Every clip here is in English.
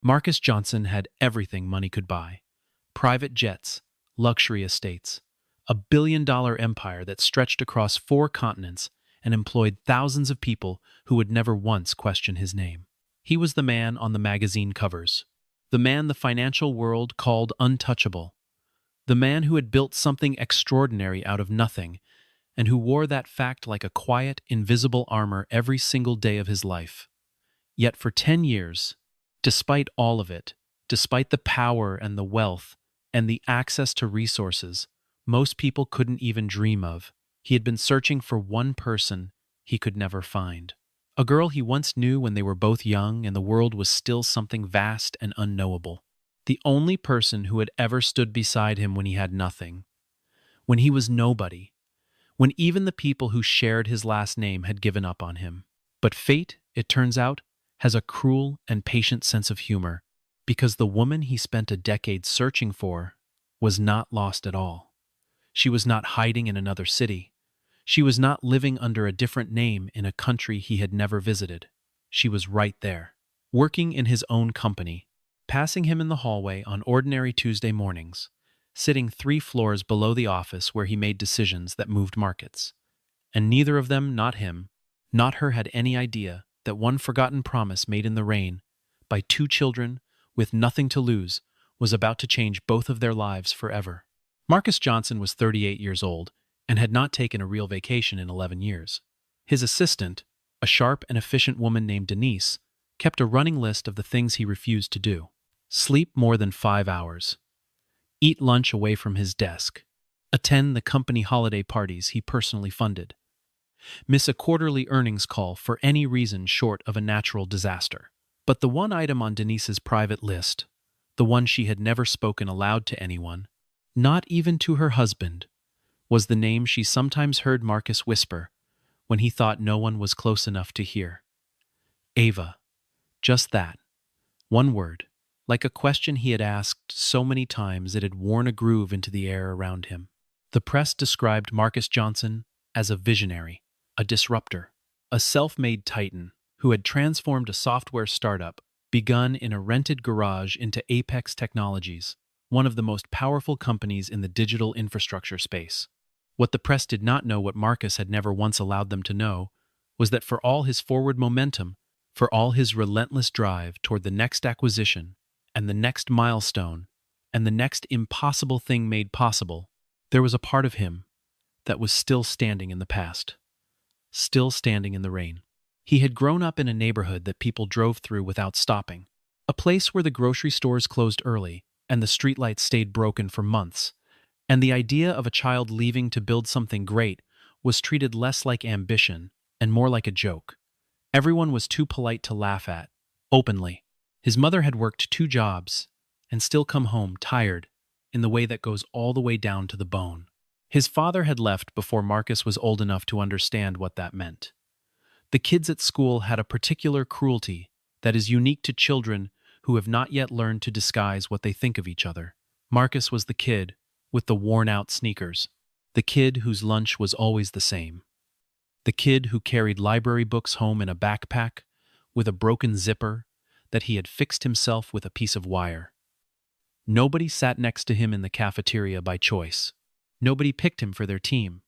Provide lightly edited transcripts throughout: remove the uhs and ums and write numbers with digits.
Marcus Johnson had everything money could buy: private jets, luxury estates, a billion-dollar empire that stretched across 4 continents and employed thousands of people who would never once question his name. He was the man on the magazine covers, the man the financial world called untouchable, the man who had built something extraordinary out of nothing and who wore that fact like a quiet, invisible armor every single day of his life. Yet for 10 years, despite all of it, despite the power and the wealth and the access to resources most people couldn't even dream of, he had been searching for one person he could never find. A girl he once knew when they were both young and the world was still something vast and unknowable. The only person who had ever stood beside him when he had nothing, when he was nobody, when even the people who shared his last name had given up on him. But fate, it turns out, has a cruel and patient sense of humor, because the woman he spent a decade searching for was not lost at all. She was not hiding in another city. She was not living under a different name in a country he had never visited. She was right there, working in his own company, passing him in the hallway on ordinary Tuesday mornings, sitting 3 floors below the office where he made decisions that moved markets. And neither of them, not him, not her, had any idea that one forgotten promise made in the rain by 2 children with nothing to lose was about to change both of their lives forever. Marcus Johnson was 38 years old and had not taken a real vacation in 11 years. His assistant, a sharp and efficient woman named Denise, kept a running list of the things he refused to do: sleep more than 5 hours, eat lunch away from his desk, attend the company holiday parties he personally funded, miss a quarterly earnings call for any reason short of a natural disaster. But the one item on Denise's private list, the one she had never spoken aloud to anyone, not even to her husband, was the name she sometimes heard Marcus whisper when he thought no one was close enough to hear. Ava. Just that. One word, like a question he had asked so many times it had worn a groove into the air around him. The press described Marcus Johnson as a visionary, a disruptor, a self-made titan who had transformed a software startup begun in a rented garage into Apex Technologies, one of the most powerful companies in the digital infrastructure space. What the press did not know, what Marcus had never once allowed them to know, was that for all his forward momentum, for all his relentless drive toward the next acquisition and the next milestone and the next impossible thing made possible, there was a part of him that was still standing in the past, still standing in the rain. He had grown up in a neighborhood that people drove through without stopping, a place where the grocery stores closed early and the streetlights stayed broken for months, and the idea of a child leaving to build something great was treated less like ambition and more like a joke. Everyone was too polite to laugh at, openly. His mother had worked 2 jobs and still come home tired in the way that goes all the way down to the bone. His father had left before Marcus was old enough to understand what that meant. The kids at school had a particular cruelty that is unique to children who have not yet learned to disguise what they think of each other. Marcus was the kid with the worn-out sneakers, the kid whose lunch was always the same, the kid who carried library books home in a backpack with a broken zipper that he had fixed himself with a piece of wire. Nobody sat next to him in the cafeteria by choice. Nobody picked him for their team.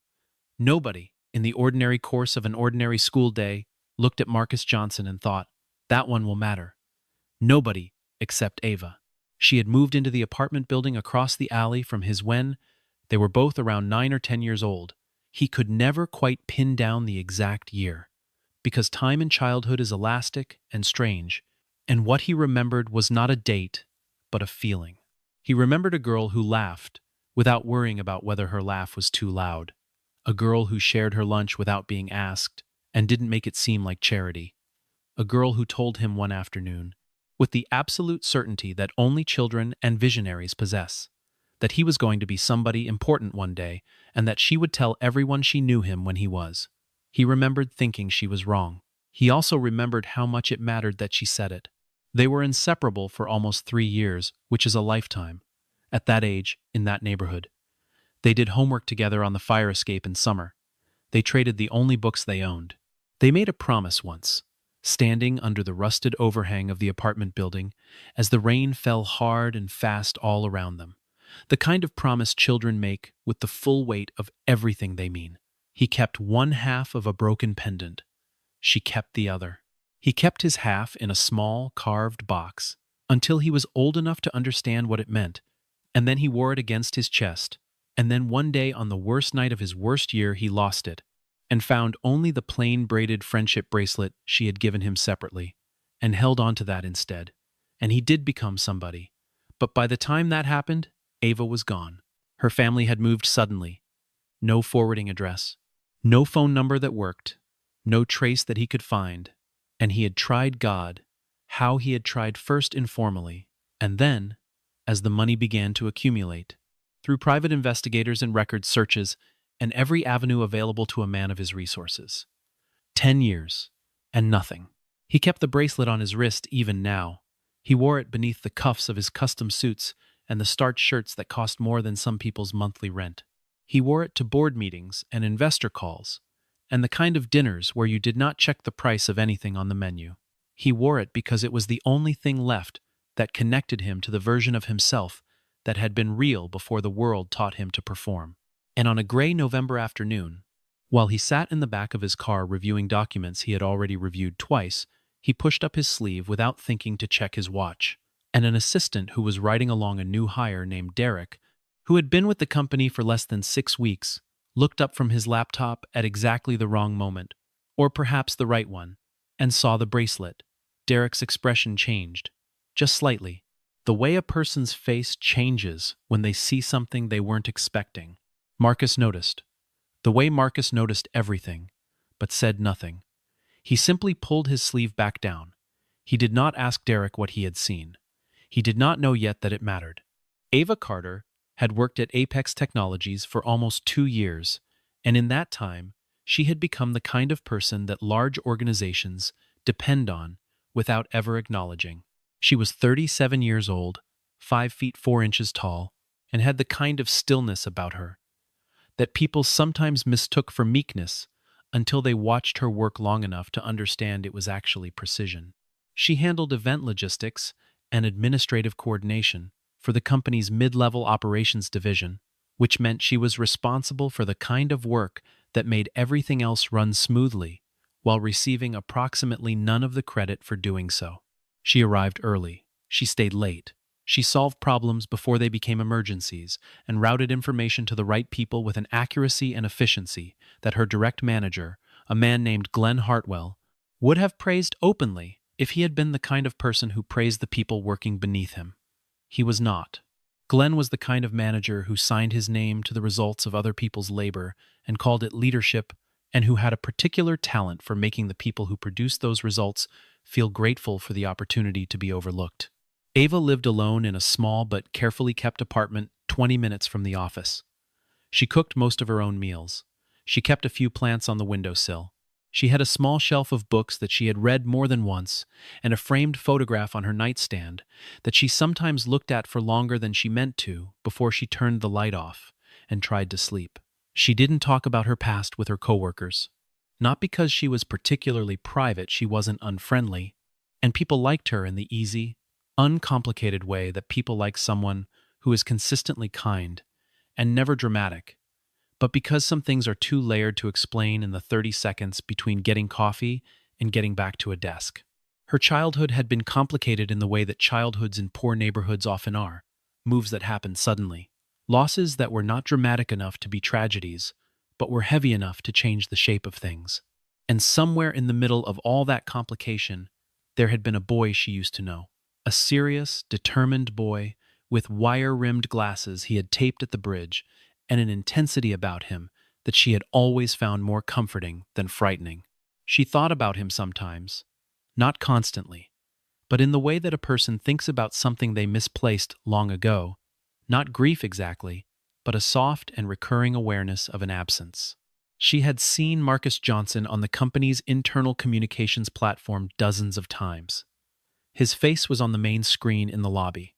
Nobody, in the ordinary course of an ordinary school day, looked at Marcus Johnson and thought, that one will matter. Nobody except Ava. She had moved into the apartment building across the alley from his when they were both around 9 or 10 years old. He could never quite pin down the exact year, because time in childhood is elastic and strange, and what he remembered was not a date, but a feeling. He remembered a girl who laughed without worrying about whether her laugh was too loud, a girl who shared her lunch without being asked and didn't make it seem like charity, a girl who told him one afternoon, with the absolute certainty that only children and visionaries possess, that he was going to be somebody important one day and that she would tell everyone she knew him when he was. He remembered thinking she was wrong. He also remembered how much it mattered that she said it. They were inseparable for almost 3 years, which is a lifetime. At that age, in that neighborhood. They did homework together on the fire escape in summer. They traded the only books they owned. They made a promise once, standing under the rusted overhang of the apartment building as the rain fell hard and fast all around them. The kind of promise children make with the full weight of everything they mean. He kept one half of a broken pendant. She kept the other. He kept his half in a small, carved box until he was old enough to understand what it meant, and then he wore it against his chest. And then one day, on the worst night of his worst year, he lost it and found only the plain braided friendship bracelet she had given him separately, and held on to that instead. And he did become somebody. But by the time that happened, Ava was gone. Her family had moved suddenly. No forwarding address, no phone number that worked, no trace that he could find. And he had tried God, how he had tried first informally, and then, as the money began to accumulate, through private investigators and record searches, and every avenue available to a man of his resources. 10 years, and nothing. He kept the bracelet on his wrist even now. He wore it beneath the cuffs of his custom suits and the starched shirts that cost more than some people's monthly rent. He wore it to board meetings and investor calls, and the kind of dinners where you did not check the price of anything on the menu. He wore it because it was the only thing left that connected him to the version of himself that had been real before the world taught him to perform. And on a gray November afternoon, while he sat in the back of his car reviewing documents he had already reviewed twice, he pushed up his sleeve without thinking to check his watch. And an assistant who was riding along a new hire named Derek, who had been with the company for less than 6 weeks, looked up from his laptop at exactly the wrong moment, or perhaps the right one, and saw the bracelet. Derek's expression changed, just slightly. The way a person's face changes when they see something they weren't expecting. Marcus noticed. The way Marcus noticed everything, but said nothing. He simply pulled his sleeve back down. He did not ask Derek what he had seen. He did not know yet that it mattered. Ava Carter had worked at Apex Technologies for almost 2 years, and in that time, she had become the kind of person that large organizations depend on without ever acknowledging. She was 37 years old, 5 feet 4 inches tall, and had the kind of stillness about her that people sometimes mistook for meekness until they watched her work long enough to understand it was actually precision. She handled event logistics and administrative coordination for the company's mid-level operations division, which meant she was responsible for the kind of work that made everything else run smoothly, while receiving approximately none of the credit for doing so. She arrived early. She stayed late. She solved problems before they became emergencies and routed information to the right people with an accuracy and efficiency that her direct manager, a man named Glenn Hartwell, would have praised openly if he had been the kind of person who praised the people working beneath him. He was not. Glenn was the kind of manager who signed his name to the results of other people's labor and called it leadership, and who had a particular talent for making the people who produced those results feel grateful for the opportunity to be overlooked. Ava lived alone in a small but carefully kept apartment 20 minutes from the office. She cooked most of her own meals. She kept a few plants on the windowsill. She had a small shelf of books that she had read more than once, and a framed photograph on her nightstand that she sometimes looked at for longer than she meant to before she turned the light off and tried to sleep. She didn't talk about her past with her coworkers. Not because she was particularly private, she wasn't unfriendly, and people liked her in the easy, uncomplicated way that people like someone who is consistently kind and never dramatic, but because some things are too layered to explain in the 30 seconds between getting coffee and getting back to a desk. Her childhood had been complicated in the way that childhoods in poor neighborhoods often are, moves that happened suddenly, losses that were not dramatic enough to be tragedies, but were heavy enough to change the shape of things. And somewhere in the middle of all that complication, there had been a boy she used to know. A serious, determined boy with wire-rimmed glasses he had taped at the bridge, and an intensity about him that she had always found more comforting than frightening. She thought about him sometimes, not constantly, but in the way that a person thinks about something they misplaced long ago, not grief exactly, but a soft and recurring awareness of an absence. She had seen Marcus Johnson on the company's internal communications platform dozens of times. His face was on the main screen in the lobby.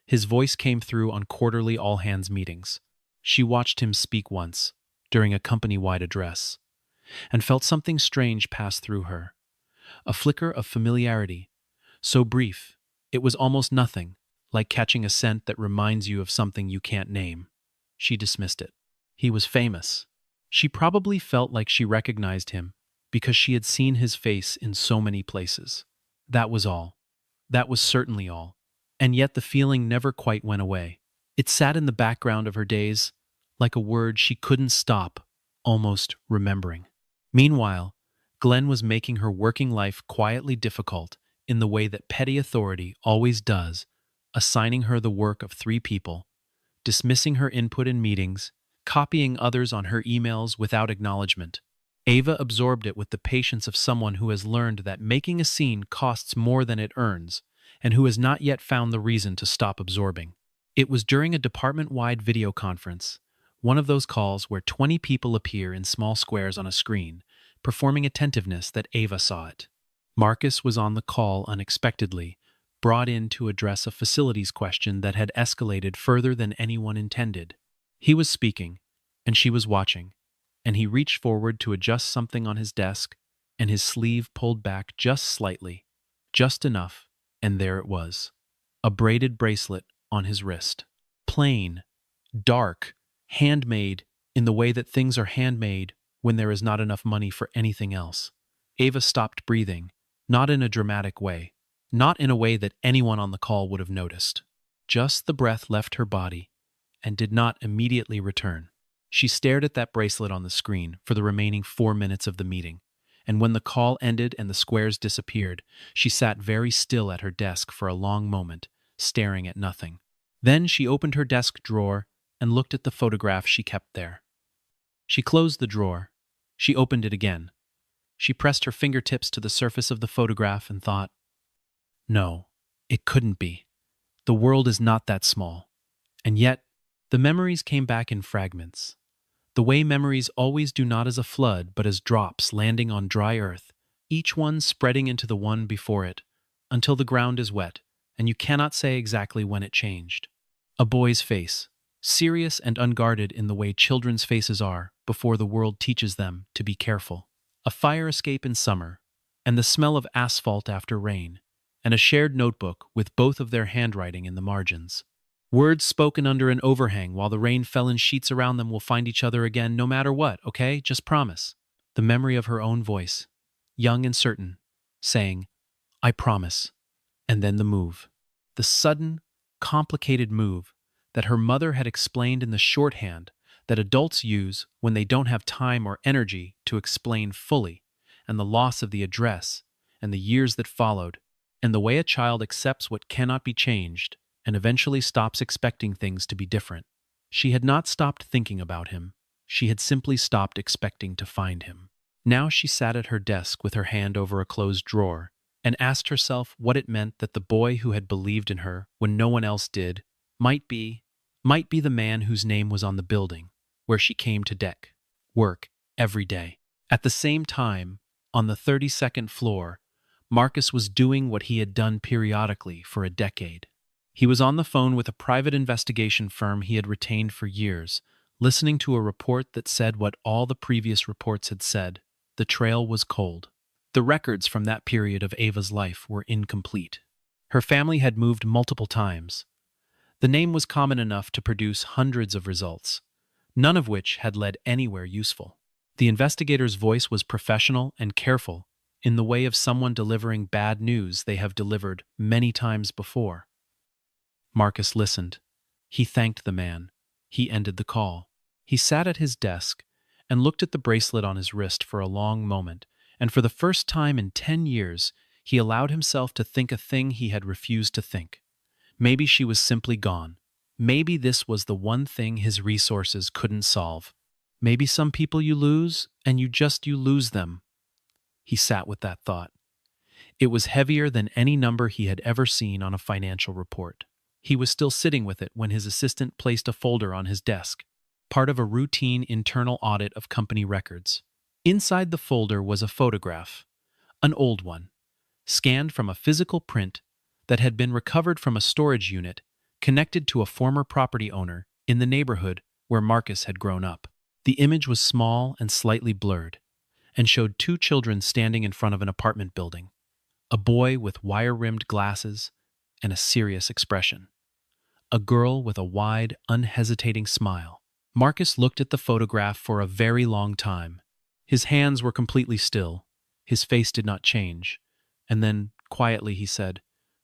His voice came through on quarterly all-hands meetings. She watched him speak once, during a company-wide address, and felt something strange pass through her. A flicker of familiarity, so brief, it was almost nothing, like catching a scent that reminds you of something you can't name. She dismissed it. He was famous. She probably felt like she recognized him because she had seen his face in so many places. That was all. That was certainly all. And yet the feeling never quite went away. It sat in the background of her days, like a word she couldn't stop, almost remembering. Meanwhile, Glenn was making her working life quietly difficult in the way that petty authority always does, assigning her the work of 3 people, dismissing her input in meetings, copying others on her emails without acknowledgement. Ava absorbed it with the patience of someone who has learned that making a scene costs more than it earns, and who has not yet found the reason to stop absorbing. It was during a department-wide video conference, one of those calls where 20 people appear in small squares on a screen, performing attentiveness, that Ava saw it. Marcus was on the call unexpectedly, brought in to address a facilities question that had escalated further than anyone intended. He was speaking, and she was watching, and he reached forward to adjust something on his desk, and his sleeve pulled back just slightly, just enough, and there it was. A braided bracelet on his wrist. Plain, dark, handmade in the way that things are handmade when there is not enough money for anything else. Ava stopped breathing, not in a dramatic way, not in a way that anyone on the call would have noticed. Just the breath left her body and did not immediately return. She stared at that bracelet on the screen for the remaining 4 minutes of the meeting, and when the call ended and the squares disappeared, she sat very still at her desk for a long moment, staring at nothing. Then she opened her desk drawer and looked at the photograph she kept there. She closed the drawer. She opened it again. She pressed her fingertips to the surface of the photograph and thought, no, it couldn't be. The world is not that small. And yet, the memories came back in fragments. The way memories always do, not as a flood, but as drops landing on dry earth, each one spreading into the one before it, until the ground is wet, and you cannot say exactly when it changed. A boy's face, serious and unguarded in the way children's faces are before the world teaches them to be careful. A fire escape in summer, and the smell of asphalt after rain, and a shared notebook with both of their handwriting in the margins. Words spoken under an overhang while the rain fell in sheets around them. Will find each other again no matter what, okay? Just promise. The memory of her own voice, young and certain, saying, I promise. And then the move. The sudden, complicated move that her mother had explained in the shorthand that adults use when they don't have time or energy to explain fully, and the loss of the address, and the years that followed, and the way a child accepts what cannot be changed and eventually stops expecting things to be different. She had not stopped thinking about him. She had simply stopped expecting to find him. Now she sat at her desk with her hand over a closed drawer and asked herself what it meant that the boy who had believed in her when no one else did might be the man whose name was on the building where she came to work every day. At the same time, on the 32nd floor, Marcus was doing what he had done periodically for a decade. He was on the phone with a private investigation firm he had retained for years, listening to a report that said what all the previous reports had said. The trail was cold. The records from that period of Ava's life were incomplete. Her family had moved multiple times. The name was common enough to produce hundreds of results, none of which had led anywhere useful. The investigator's voice was professional and careful, in the way of someone delivering bad news they have delivered many times before. Marcus listened. He thanked the man. He ended the call. He sat at his desk and looked at the bracelet on his wrist for a long moment, and for the first time in 10 years, he allowed himself to think a thing he had refused to think. Maybe she was simply gone. Maybe this was the one thing his resources couldn't solve. Maybe some people you lose, and you lose them. He sat with that thought. It was heavier than any number he had ever seen on a financial report. He was still sitting with it when his assistant placed a folder on his desk, part of a routine internal audit of company records. Inside the folder was a photograph, an old one, scanned from a physical print that had been recovered from a storage unit connected to a former property owner in the neighborhood where Marcus had grown up. The image was small and slightly blurred, and showed two children standing in front of an apartment building, a boy with wire-rimmed glasses and a serious expression, a girl with a wide, unhesitating smile. Marcus looked at the photograph for a very long time. His hands were completely still, his face did not change, and then, quietly, he said,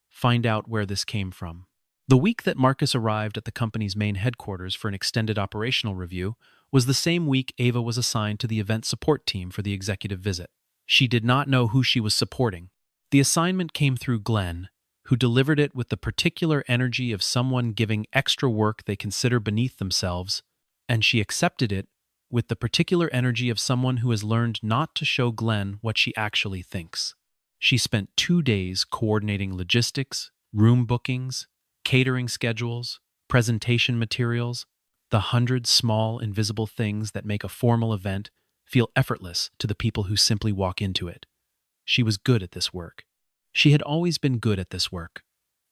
"Find out where this came from." The week that Marcus arrived at the company's main headquarters for an extended operational review was the same week Ava was assigned to the event support team for the executive visit. She did not know who she was supporting. The assignment came through Glenn, who delivered it with the particular energy of someone giving extra work they consider beneath themselves, and she accepted it with the particular energy of someone who has learned not to show Glenn what she actually thinks. She spent 2 days coordinating logistics, room bookings, catering schedules, presentation materials, the 100 small, invisible things that make a formal event feel effortless to the people who simply walk into it. She was good at this work. She had always been good at this work.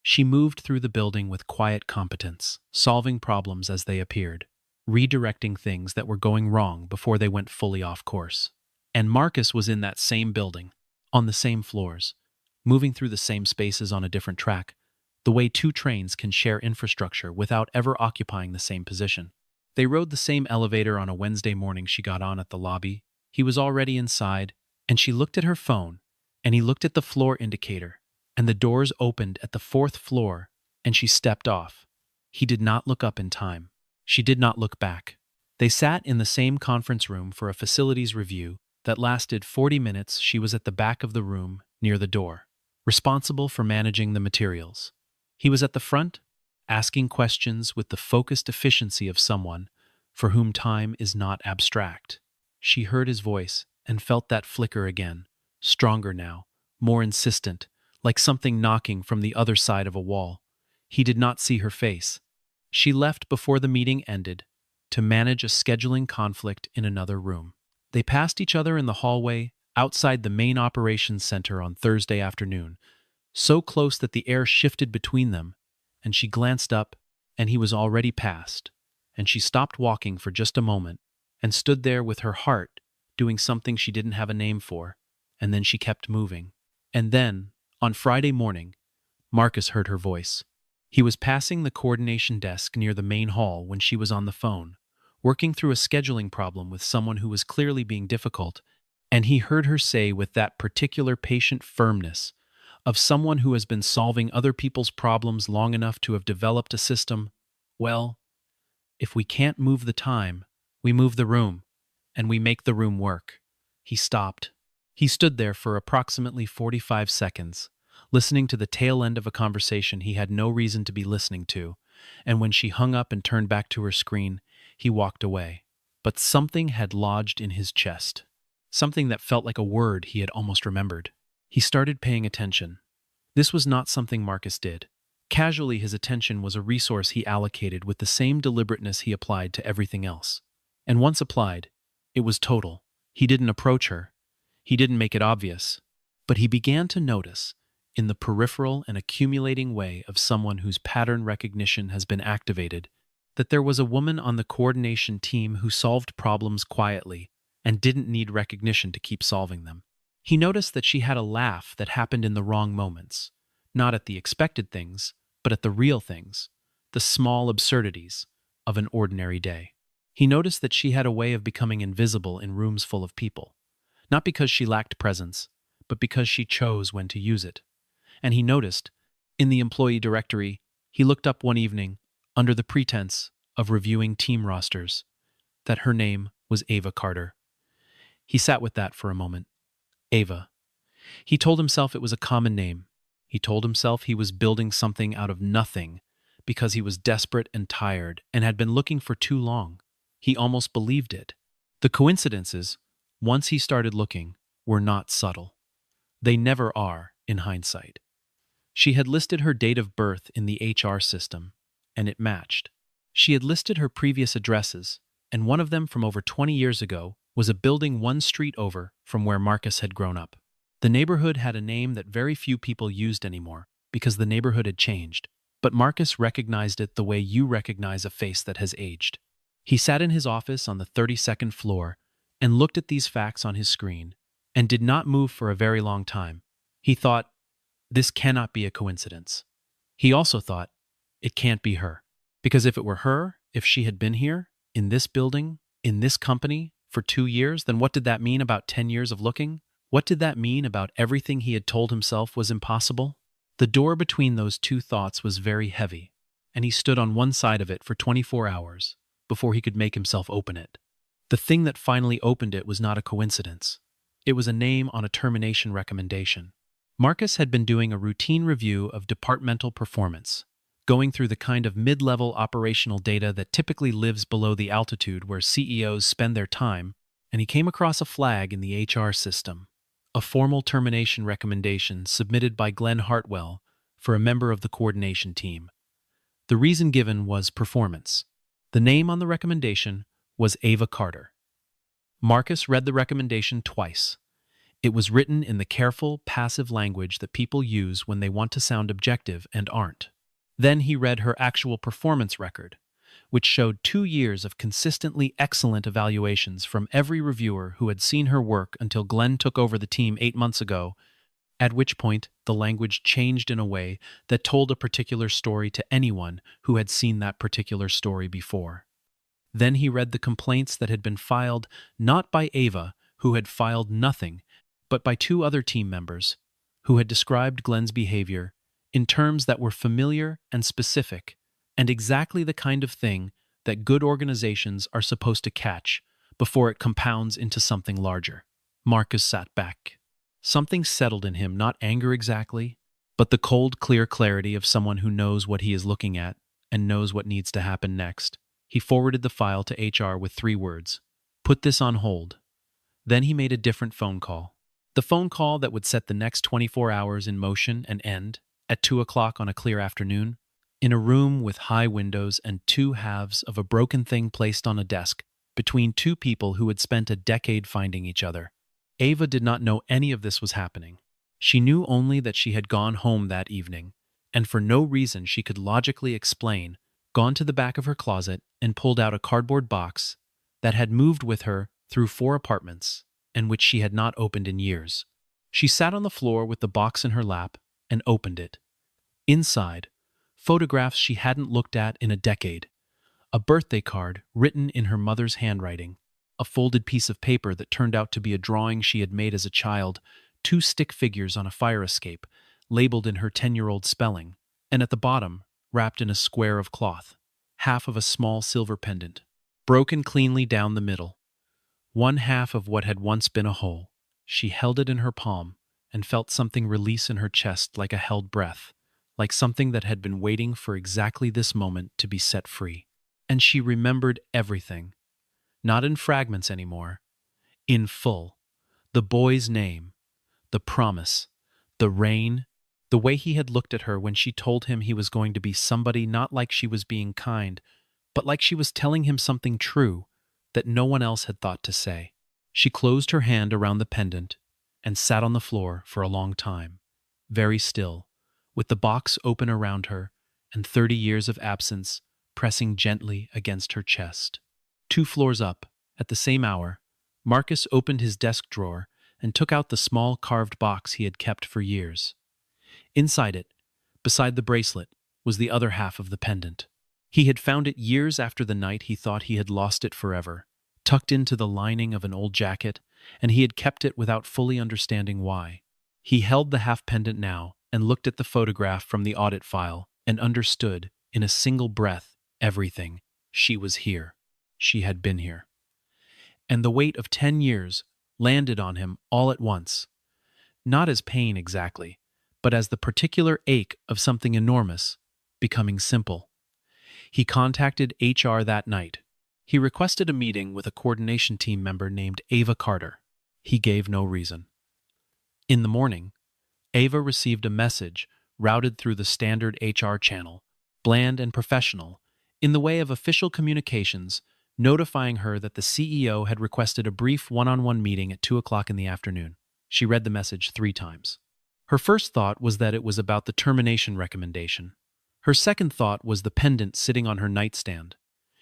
She moved through the building with quiet competence, solving problems as they appeared, redirecting things that were going wrong before they went fully off course. And Marcus was in that same building, on the same floors, moving through the same spaces on a different track, the way two trains can share infrastructure without ever occupying the same position. They rode the same elevator on a Wednesday morning. She got on at the lobby. He was already inside, and she looked at her phone, and he looked at the floor indicator, and the doors opened at the 4th floor, and she stepped off. He did not look up in time. She did not look back. They sat in the same conference room for a facilities review that lasted 40 minutes. She was at the back of the room, near the door, responsible for managing the materials. He was at the front, asking questions with the focused efficiency of someone for whom time is not abstract. She heard his voice and felt that flicker again, stronger now, more insistent, like something knocking from the other side of a wall. He did not see her face. She left before the meeting ended to manage a scheduling conflict in another room. They passed each other in the hallway outside the main operations center on Thursday afternoon, so close that the air shifted between them, and she glanced up, and he was already past, and she stopped walking for just a moment and stood there with her heart doing something she didn't have a name for, and then she kept moving. And then, on Friday morning, Marcus heard her voice. He was passing the coordination desk near the main hall when she was on the phone, working through a scheduling problem with someone who was clearly being difficult, and he heard her say with that particular patient firmness of someone who has been solving other people's problems long enough to have developed a system, "Well, if we can't move the time, we move the room, and we make the room work." He stopped. He stood there for approximately 45 seconds, listening to the tail end of a conversation he had no reason to be listening to, and when she hung up and turned back to her screen, he walked away. But something had lodged in his chest, something that felt like a word he had almost remembered. He started paying attention. This was not something Marcus did. Casually, his attention was a resource he allocated with the same deliberateness he applied to everything else. And once applied, it was total. He didn't approach her. He didn't make it obvious. But he began to notice, in the peripheral and accumulating way of someone whose pattern recognition has been activated, that there was a woman on the coordination team who solved problems quietly and didn't need recognition to keep solving them. He noticed that she had a laugh that happened in the wrong moments, not at the expected things, but at the real things, the small absurdities of an ordinary day. He noticed that she had a way of becoming invisible in rooms full of people, not because she lacked presence, but because she chose when to use it. And he noticed, in the employee directory, he looked up one evening, under the pretense of reviewing team rosters, that her name was Ava Carter. He sat with that for a moment. Ava. He told himself it was a common name. He told himself he was building something out of nothing because he was desperate and tired and had been looking for too long. He almost believed it. The coincidences, once he started looking, were not subtle. They never are, in hindsight. She had listed her date of birth in the HR system, and it matched. She had listed her previous addresses, and one of them from over 20 years ago was a building one street over from where Marcus had grown up. The neighborhood had a name that very few people used anymore because the neighborhood had changed, but Marcus recognized it the way you recognize a face that has aged. He sat in his office on the 32nd floor and looked at these facts on his screen and did not move for a very long time. He thought, this cannot be a coincidence. He also thought, it can't be her. Because if it were her, if she had been here, in this building, in this company, for 2 years, then what did that mean about 10 years of looking? What did that mean about everything he had told himself was impossible? The door between those two thoughts was very heavy, and he stood on one side of it for 24 hours before he could make himself open it. The thing that finally opened it was not a coincidence. It was a name on a termination recommendation. Marcus had been doing a routine review of departmental performance, going through the kind of mid-level operational data that typically lives below the altitude where CEOs spend their time, and he came across a flag in the HR system, a formal termination recommendation submitted by Glenn Hartwell for a member of the coordination team. The reason given was performance. The name on the recommendation was Ava Carter. Marcus read the recommendation twice. It was written in the careful, passive language that people use when they want to sound objective and aren't. Then he read her actual performance record, which showed 2 years of consistently excellent evaluations from every reviewer who had seen her work until Glenn took over the team 8 months ago, at which point the language changed in a way that told a particular story to anyone who had seen that particular story before. Then he read the complaints that had been filed not by Ava, who had filed nothing, but by 2 other team members, who had described Glenn's behavior in terms that were familiar and specific, and exactly the kind of thing that good organizations are supposed to catch before it compounds into something larger. Marcus sat back. Something settled in him, not anger exactly, but the cold, clear clarity of someone who knows what he is looking at and knows what needs to happen next. He forwarded the file to HR with 3 words: put this on hold. Then he made a different phone call. The phone call that would set the next 24 hours in motion and end at 2 o'clock on a clear afternoon, in a room with high windows and 2 halves of a broken thing placed on a desk between 2 people who had spent a decade finding each other. Ava did not know any of this was happening. She knew only that she had gone home that evening, and for no reason she could logically explain, gone to the back of her closet and pulled out a cardboard box that had moved with her through 4 apartments and which she had not opened in years. She sat on the floor with the box in her lap and opened it. Inside, photographs she hadn't looked at in a decade, a birthday card written in her mother's handwriting, a folded piece of paper that turned out to be a drawing she had made as a child, 2 stick figures on a fire escape, labeled in her 10-year-old spelling, and at the bottom, wrapped in a square of cloth, half of a small silver pendant, broken cleanly down the middle, 1/2 of what had once been a hole. She held it in her palm and felt something release in her chest like a held breath, like something that had been waiting for exactly this moment to be set free. And she remembered everything, not in fragments anymore, in full. The boy's name, the promise, the rain, the way he had looked at her when she told him he was going to be somebody, not like she was being kind, but like she was telling him something true that no one else had thought to say. She closed her hand around the pendant and sat on the floor for a long time, very still, with the box open around her and 30 years of absence pressing gently against her chest. 2 floors up, at the same hour, Marcus opened his desk drawer and took out the small carved box he had kept for years. Inside it, beside the bracelet, was the other half of the pendant. He had found it years after the night he thought he had lost it forever, tucked into the lining of an old jacket, and he had kept it without fully understanding why. He held the half pendant now and looked at the photograph from the audit file and understood, in a single breath, everything. She was here. She had been here. And the weight of 10 years landed on him all at once, not as pain exactly, but as the particular ache of something enormous becoming simple. He contacted HR that night. He requested a meeting with a coordination team member named Ava Carter. He gave no reason. In the morning, Ava received a message routed through the standard HR channel, bland and professional, in the way of official communications, notifying her that the CEO had requested a brief one-on-one meeting at 2 o'clock in the afternoon. She read the message 3 times. Her first thought was that it was about the termination recommendation. Her second thought was the pendant sitting on her nightstand.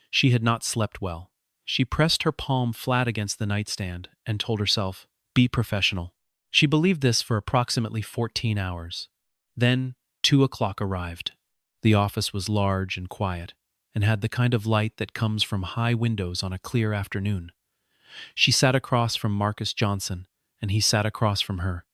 She had not slept well. She pressed her palm flat against the nightstand and told herself, "Be professional." She believed this for approximately 14 hours. Then 2 o'clock arrived. The office was large and quiet, and had the kind of light that comes from high windows on a clear afternoon. She sat across from Marcus Johnson, and he sat across from her,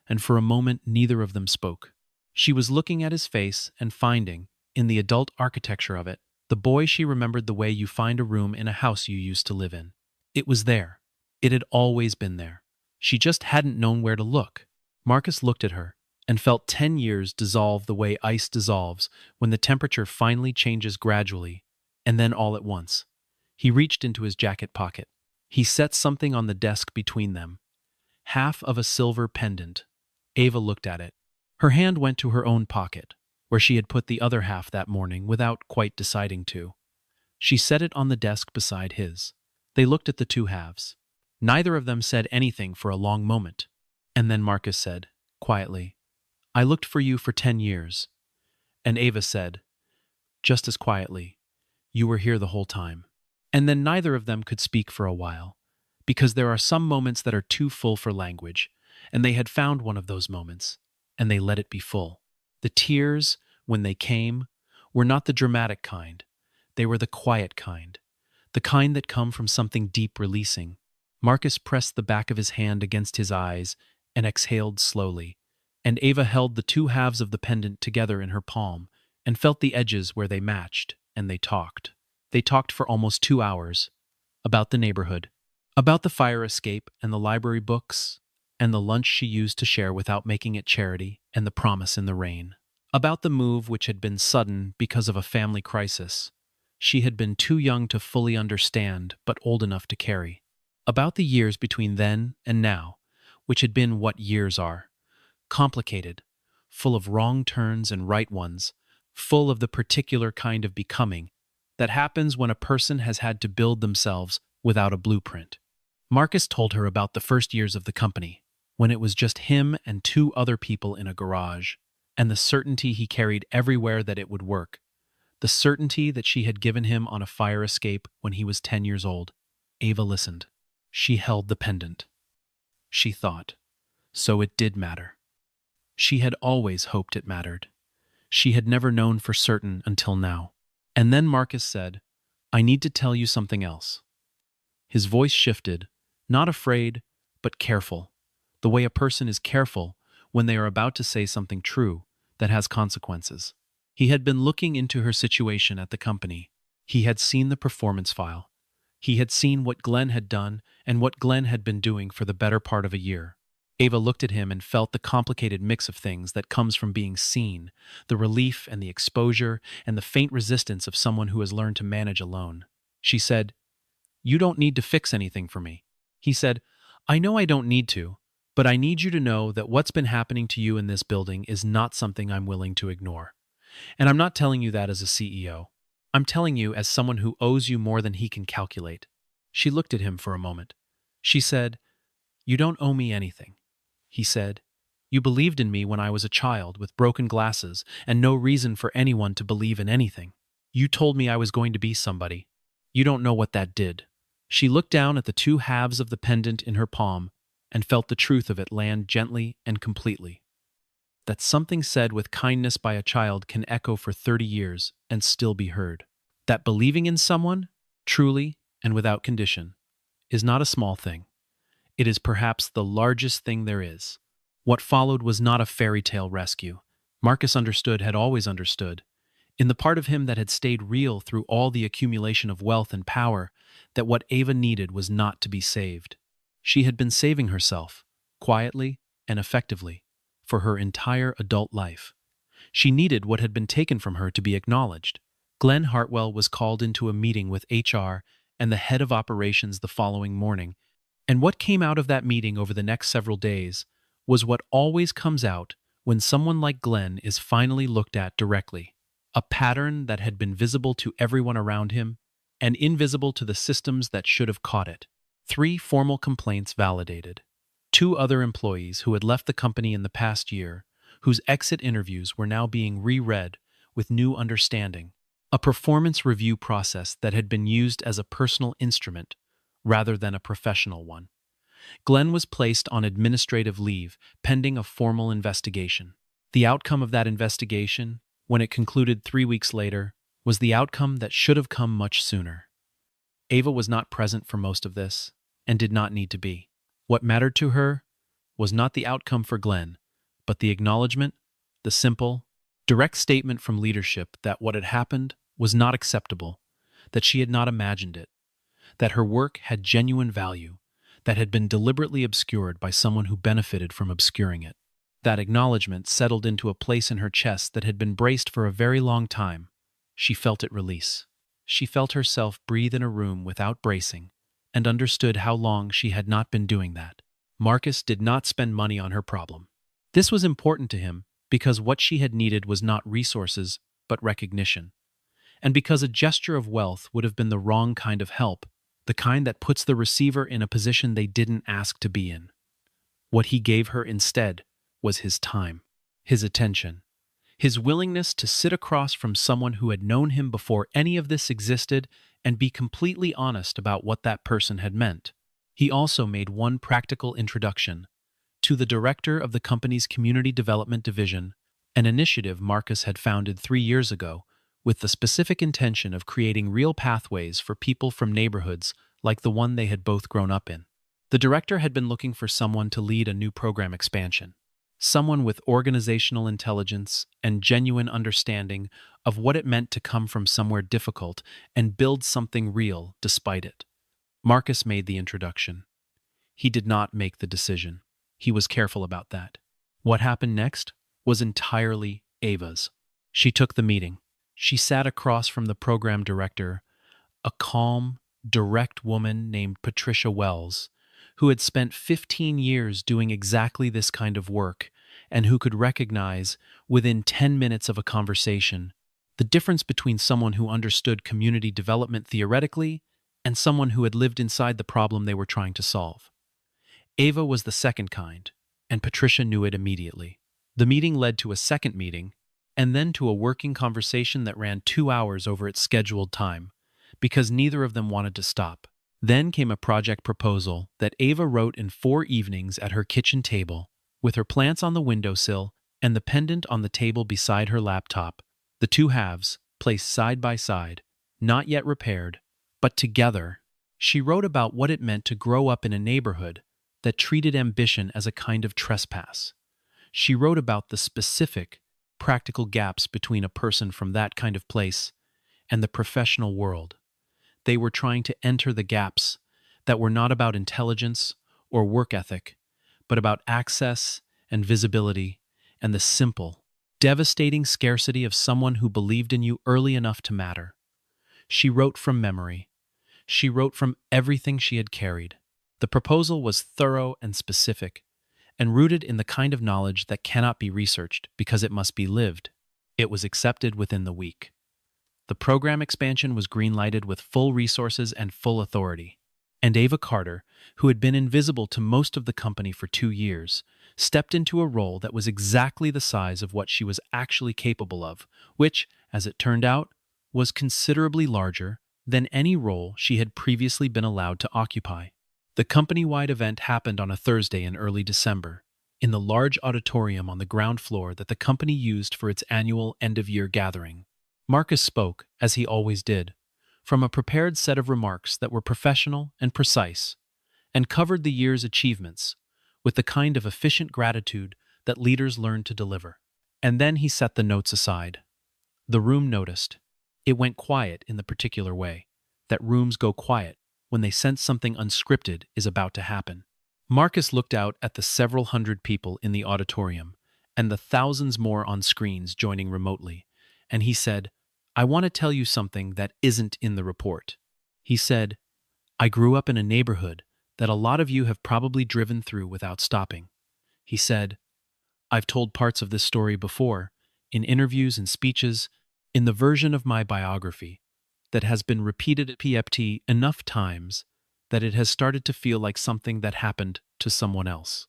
and for a moment neither of them spoke. She was looking at his face and finding, in the adult architecture of it, the boy she remembered the way you find a room in a house you used to live in. It was there. It had always been there. She just hadn't known where to look. Marcus looked at her and felt 10 years dissolve the way ice dissolves when the temperature finally changes gradually, and then all at once. He reached into his jacket pocket. He set something on the desk between them. Half of a silver pendant. Ava looked at it. Her hand went to her own pocket, where she had put the other half that morning without quite deciding to. She set it on the desk beside his. They looked at the two halves. Neither of them said anything for a long moment. And then Marcus said, quietly, "I looked for you for 10 years. And Ava said, just as quietly, "You were here the whole time." And then neither of them could speak for a while, because there are some moments that are too full for language, and they had found one of those moments, and they let it be full. The tears, when they came, were not the dramatic kind. They were the quiet kind, the kind that come from something deep releasing. Marcus pressed the back of his hand against his eyes and exhaled slowly, and Ava held the two halves of the pendant together in her palm and felt the edges where they matched, and they talked. They talked for almost 2 hours, about the neighborhood, about the fire escape and the library books, and the lunch she used to share without making it charity, and the promise in the rain. About the move which had been sudden because of a family crisis. She had been too young to fully understand, but old enough to carry. About the years between then and now, which had been what years are. Complicated, full of wrong turns and right ones, full of the particular kind of becoming that happens when a person has had to build themselves without a blueprint. Marcus told her about the first years of the company, when it was just him and 2 other people in a garage, and the certainty he carried everywhere that it would work, the certainty that she had given him on a fire escape when he was 10 years old. Ava listened. She held the pendant. She thought, so it did matter. She had always hoped it mattered. She had never known for certain until now. And then Marcus said, "I need to tell you something else." His voice shifted, not afraid, but careful, the way a person is careful when they are about to say something true that has consequences. He had been looking into her situation at the company. He had seen the performance file. He had seen what Glenn had done and what Glenn had been doing for the better part of a year. Ava looked at him and felt the complicated mix of things that comes from being seen, the relief and the exposure and the faint resistance of someone who has learned to manage alone. She said, "You don't need to fix anything for me." He said, "I know I don't need to, but I need you to know that what's been happening to you in this building is not something I'm willing to ignore. And I'm not telling you that as a CEO. I'm telling you as someone who owes you more than he can calculate." She looked at him for a moment. She said, "You don't owe me anything." He said, "You believed in me when I was a child with broken glasses and no reason for anyone to believe in anything. You told me I was going to be somebody. You don't know what that did." She looked down at the 2 halves of the pendant in her palm and felt the truth of it land gently and completely. That something said with kindness by a child can echo for 30 years and still be heard. That believing in someone, truly and without condition, is not a small thing. It is perhaps the largest thing there is. What followed was not a fairy tale rescue. Marcus had always understood, in the part of him that had stayed real through all the accumulation of wealth and power, that what Ava needed was not to be saved. She had been saving herself, quietly and effectively, for her entire adult life. She needed what had been taken from her to be acknowledged. Glenn Hartwell was called into a meeting with HR and the head of operations the following morning, and what came out of that meeting over the next several days was what always comes out when someone like Glenn is finally looked at directly. A pattern that had been visible to everyone around him and invisible to the systems that should have caught it. 3 formal complaints validated. 2 other employees who had left the company in the past year, whose exit interviews were now being reread with new understanding. a performance review process that had been used as a personal instrument rather than a professional one. Glenn was placed on administrative leave pending a formal investigation. The outcome of that investigation, when it concluded 3 weeks later, was the outcome that should have come much sooner. Ava was not present for most of this, and did not need to be. What mattered to her was not the outcome for Glenn, but the acknowledgement, the simple, direct statement from leadership that what had happened was not acceptable, that she had not imagined it, that her work had genuine value, that had been deliberately obscured by someone who benefited from obscuring it. That acknowledgement settled into a place in her chest that had been braced for a very long time. She felt it release. She felt herself breathe in a room without bracing, and understood how long she had not been doing that. Marcus did not spend money on her problem. This was important to him because what she had needed was not resources, but recognition. And because a gesture of wealth would have been the wrong kind of help, the kind that puts the receiver in a position they didn't ask to be in. What he gave her instead was his time, his attention, his willingness to sit across from someone who had known him before any of this existed and be completely honest about what that person had meant. He also made one practical introduction to the director of the company's community development division, an initiative Marcus had founded 3 years ago with the specific intention of creating real pathways for people from neighborhoods like the one they had both grown up in. The director had been looking for someone to lead a new program expansion, someone with organizational intelligence and genuine understanding of what it meant to come from somewhere difficult and build something real despite it. Marcus made the introduction. He did not make the decision. He was careful about that. What happened next was entirely Ava's. She took the meeting. She sat across from the program director, a calm, direct woman named Patricia Wells, who had spent 15 years doing exactly this kind of work and who could recognize, within 10 minutes of a conversation, the difference between someone who understood community development theoretically and someone who had lived inside the problem they were trying to solve. Ava was the second kind, and Patricia knew it immediately. The meeting led to a second meeting, and then to a working conversation that ran 2 hours over its scheduled time, because neither of them wanted to stop. Then came a project proposal that Ava wrote in 4 evenings at her kitchen table, with her plants on the windowsill and the pendant on the table beside her laptop, the two halves, placed side by side, not yet repaired, but together. She wrote about what it meant to grow up in a neighborhood that treated ambition as a kind of trespass. She wrote about the specific, practical gaps between a person from that kind of place and the professional world. They were trying to enter the gaps that were not about intelligence or work ethic, but about access and visibility and the simple, devastating scarcity of someone who believed in you early enough to matter. She wrote from memory. She wrote from everything she had carried. The proposal was thorough and specific, and rooted in the kind of knowledge that cannot be researched because it must be lived. It was accepted within the week. The program expansion was greenlighted with full resources and full authority. And Ava Carter, who had been invisible to most of the company for 2 years, stepped into a role that was exactly the size of what she was actually capable of, which, as it turned out, was considerably larger than any role she had previously been allowed to occupy. The company-wide event happened on a Thursday in early December, in the large auditorium on the ground floor that the company used for its annual end-of-year gathering. Marcus spoke, as he always did, from a prepared set of remarks that were professional and precise, and covered the year's achievements with the kind of efficient gratitude that leaders learn to deliver. And then he set the notes aside. The room noticed. It went quiet in the particular way that rooms go quiet when they sense something unscripted is about to happen. Marcus looked out at the several hundred people in the auditorium and the thousands more on screens joining remotely, and he said, "I want to tell you something that isn't in the report." He said, "I grew up in a neighborhood that a lot of you have probably driven through without stopping." He said, "I've told parts of this story before, in interviews and speeches, in the version of my biography that has been repeated at PFT enough times that it has started to feel like something that happened to someone else.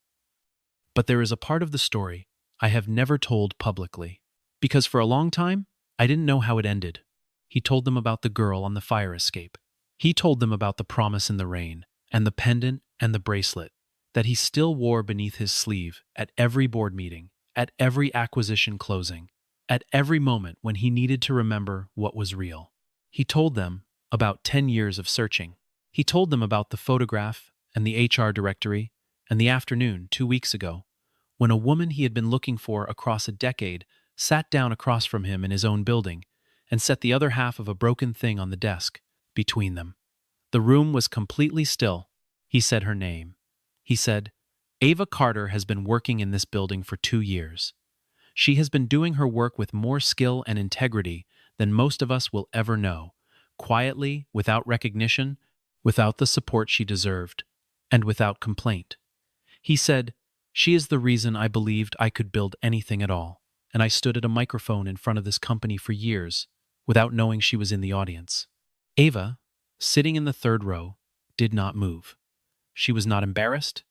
But there is a part of the story I have never told publicly, because for a long time, I didn't know how it ended." He told them about the girl on the fire escape. He told them about the promise in the rain, and the pendant and the bracelet that he still wore beneath his sleeve at every board meeting, at every acquisition closing, at every moment when he needed to remember what was real. He told them about 10 years of searching. He told them about the photograph and the HR directory and the afternoon 2 weeks ago when a woman he had been looking for across a decade sat down across from him in his own building and set the other half of a broken thing on the desk between them. The room was completely still. He said her name. He said, "Ava Carter has been working in this building for 2 years. She has been doing her work with more skill and integrity than most of us will ever know, quietly, without recognition, without the support she deserved, and without complaint." He said, "She is the reason I believed I could build anything at all, and I stood at a microphone in front of this company for years without knowing she was in the audience." Ava, sitting in the third row, did not move. She was not embarrassed.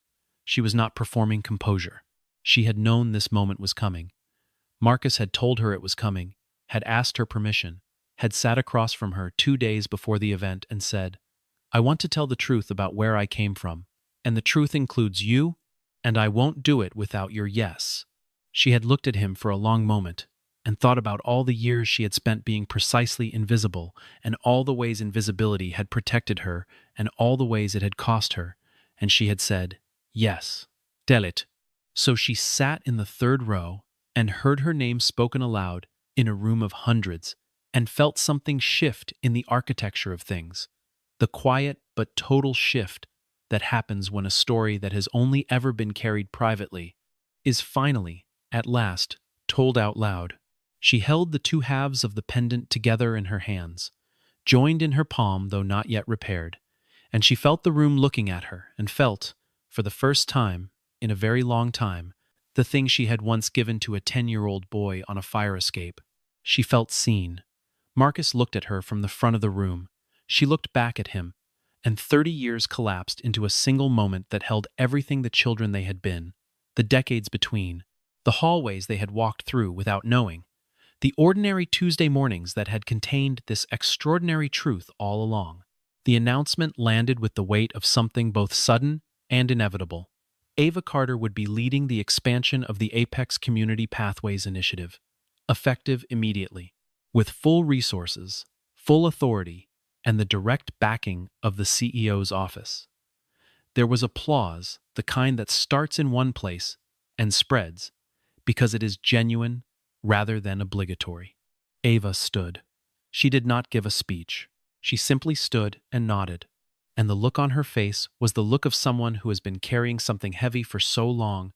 She was not performing composure. She had known this moment was coming. Marcus had told her it was coming, had asked her permission, had sat across from her 2 days before the event and said, "I want to tell the truth about where I came from, and the truth includes you, and I won't do it without your yes." She had looked at him for a long moment and thought about all the years she had spent being precisely invisible and all the ways invisibility had protected her and all the ways it had cost her, and she had said, "Yes, tell it." So she sat in the third row and heard her name spoken aloud in a room of hundreds and felt something shift in the architecture of things, the quiet but total shift that happens when a story that has only ever been carried privately is finally, at last, told out loud. She held the two halves of the pendant together in her hands, joined in her palm though not yet repaired, and she felt the room looking at her and felt, for the first time, in a very long time, the thing she had once given to a 10-year-old boy on a fire escape. She felt seen. Marcus looked at her from the front of the room. She looked back at him, and 30 years collapsed into a single moment that held everything the children they had been, the decades between, the hallways they had walked through without knowing, the ordinary Tuesday mornings that had contained this extraordinary truth all along. The announcement landed with the weight of something both sudden and inevitable. Ava Carter would be leading the expansion of the Apex Community Pathways Initiative, effective immediately, with full resources, full authority, and the direct backing of the CEO's office. There was applause, the kind that starts in one place and spreads, because it is genuine rather than obligatory. Ava stood. She did not give a speech. She simply stood and nodded, and the look on her face was the look of someone who has been carrying something heavy for so long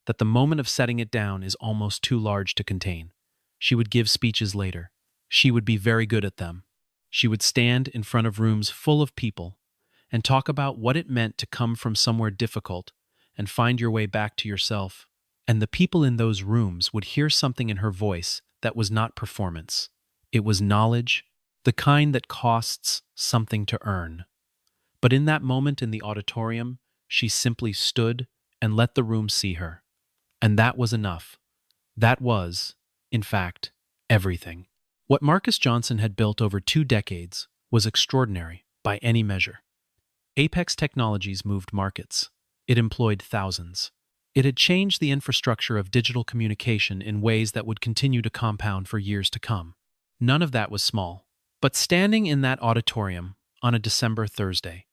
that the moment of setting it down is almost too large to contain. She would give speeches later. She would be very good at them. She would stand in front of rooms full of people and talk about what it meant to come from somewhere difficult and find your way back to yourself. And the people in those rooms would hear something in her voice that was not performance. It was knowledge, the kind that costs something to earn. But in that moment in the auditorium, she simply stood and let the room see her. And that was enough. That was, in fact, everything. What Marcus Johnson had built over 2 decades was extraordinary by any measure. Apex Technologies moved markets. It employed thousands. It had changed the infrastructure of digital communication in ways that would continue to compound for years to come. None of that was small. But standing in that auditorium on a December Thursday,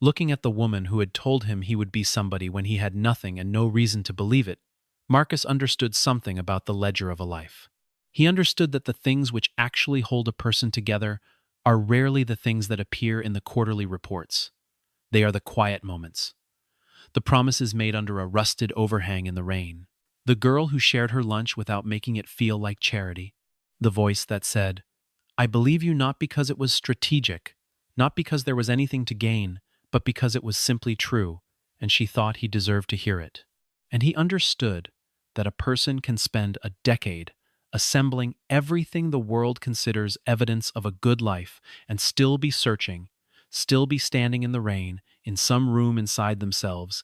looking at the woman who had told him he would be somebody when he had nothing and no reason to believe it, Marcus understood something about the ledger of a life. He understood that the things which actually hold a person together are rarely the things that appear in the quarterly reports. They are the quiet moments. The promises made under a rusted overhang in the rain. The girl who shared her lunch without making it feel like charity. The voice that said, "I believe you not because it was strategic, not because there was anything to gain, but because it was simply true," and she thought he deserved to hear it. And he understood that a person can spend a decade assembling everything the world considers evidence of a good life and still be searching, still be standing in the rain, in some room inside themselves,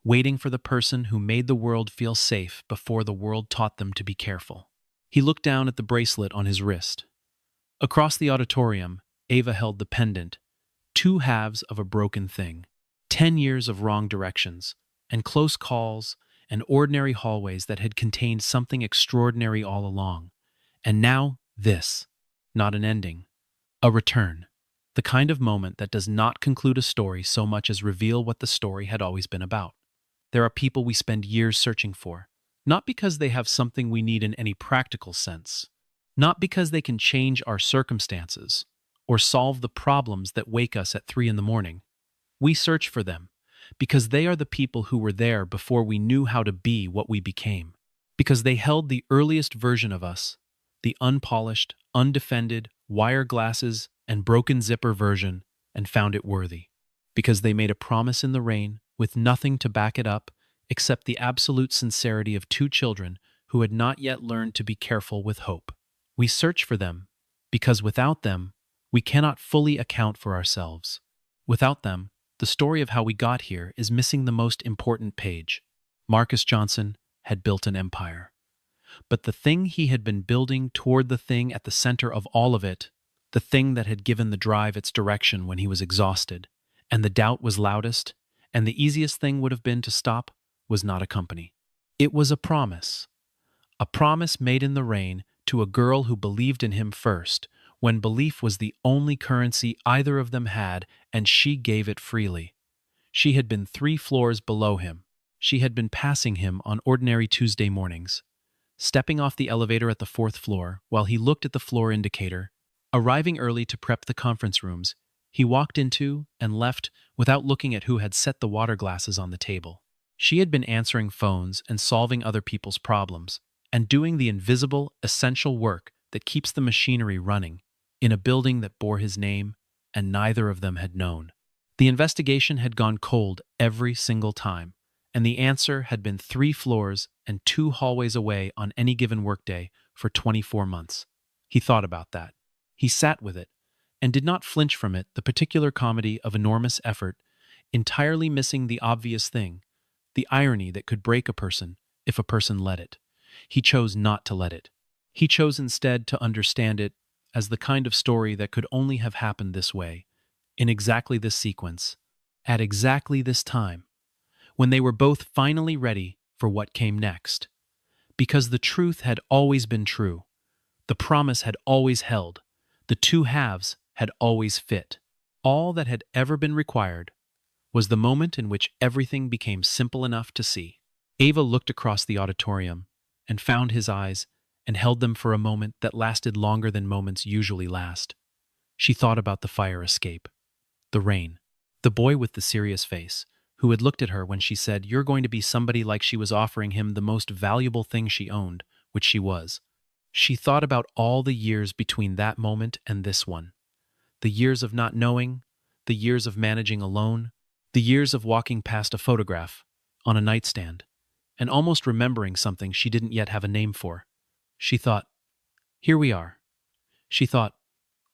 waiting for the person who made the world feel safe before the world taught them to be careful. He looked down at the bracelet on his wrist. Across the auditorium, Ava held the pendant, two halves of a broken thing. 10 years of wrong directions, and close calls, and ordinary hallways that had contained something extraordinary all along. And now, this. Not an ending. A return. The kind of moment that does not conclude a story so much as reveal what the story had always been about. There are people we spend years searching for, not because they have something we need in any practical sense, not because they can change our circumstances or solve the problems that wake us at 3 in the morning. We search for them because they are the people who were there before we knew how to be what we became, because they held the earliest version of us, the unpolished, undefended, wire glasses and broken zipper version, and found it worthy, because they made a promise in the rain with nothing to back it up except the absolute sincerity of two children who had not yet learned to be careful with hope. We search for them because without them, we cannot fully account for ourselves. Without them, the story of how we got here is missing the most important page. Marcus Johnson had built an empire. But the thing he had been building toward the thing at the center of all of it, the thing that had given the drive its direction when he was exhausted, and the doubt was loudest, and the easiest thing would have been to stop, was not a company. It was a promise made in the rain to a girl who believed in him first, when belief was the only currency either of them had, and she gave it freely. She had been 3 floors below him. She had been passing him on ordinary Tuesday mornings, stepping off the elevator at the 4th floor while he looked at the floor indicator. Arriving early to prep the conference rooms, he walked into and left without looking at who had set the water glasses on the table. She had been answering phones and solving other people's problems, and doing the invisible, essential work that keeps the machinery running in a building that bore his name, and neither of them had known. The investigation had gone cold every single time, and the answer had been 3 floors and 2 hallways away on any given workday for 24 months. He thought about that. He sat with it, and did not flinch from it, the particular comedy of enormous effort, entirely missing the obvious thing, the irony that could break a person if a person let it. He chose not to let it. He chose instead to understand it as the kind of story that could only have happened this way, in exactly this sequence, at exactly this time, when they were both finally ready for what came next. Because the truth had always been true, the promise had always held, the two halves had always fit. All that had ever been required was the moment in which everything became simple enough to see. Ava looked across the auditorium and found his eyes and held them for a moment that lasted longer than moments usually last. She thought about the fire escape, the rain, the boy with the serious face, who had looked at her when she said, "You're going to be somebody," like she was offering him the most valuable thing she owned, which she was. She thought about all the years between that moment and this one. The years of not knowing, the years of managing alone, the years of walking past a photograph on a nightstand, and almost remembering something she didn't yet have a name for. She thought, here we are. She thought,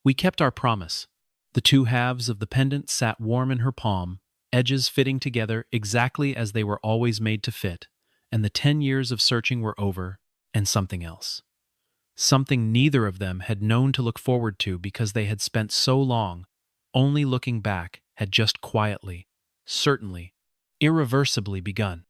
we kept our promise. The two halves of the pendant sat warm in her palm, edges fitting together exactly as they were always made to fit, and the 10 years of searching were over, and something else. Something neither of them had known to look forward to because they had spent so long, only looking back, had just quietly, certainly, irreversibly begun.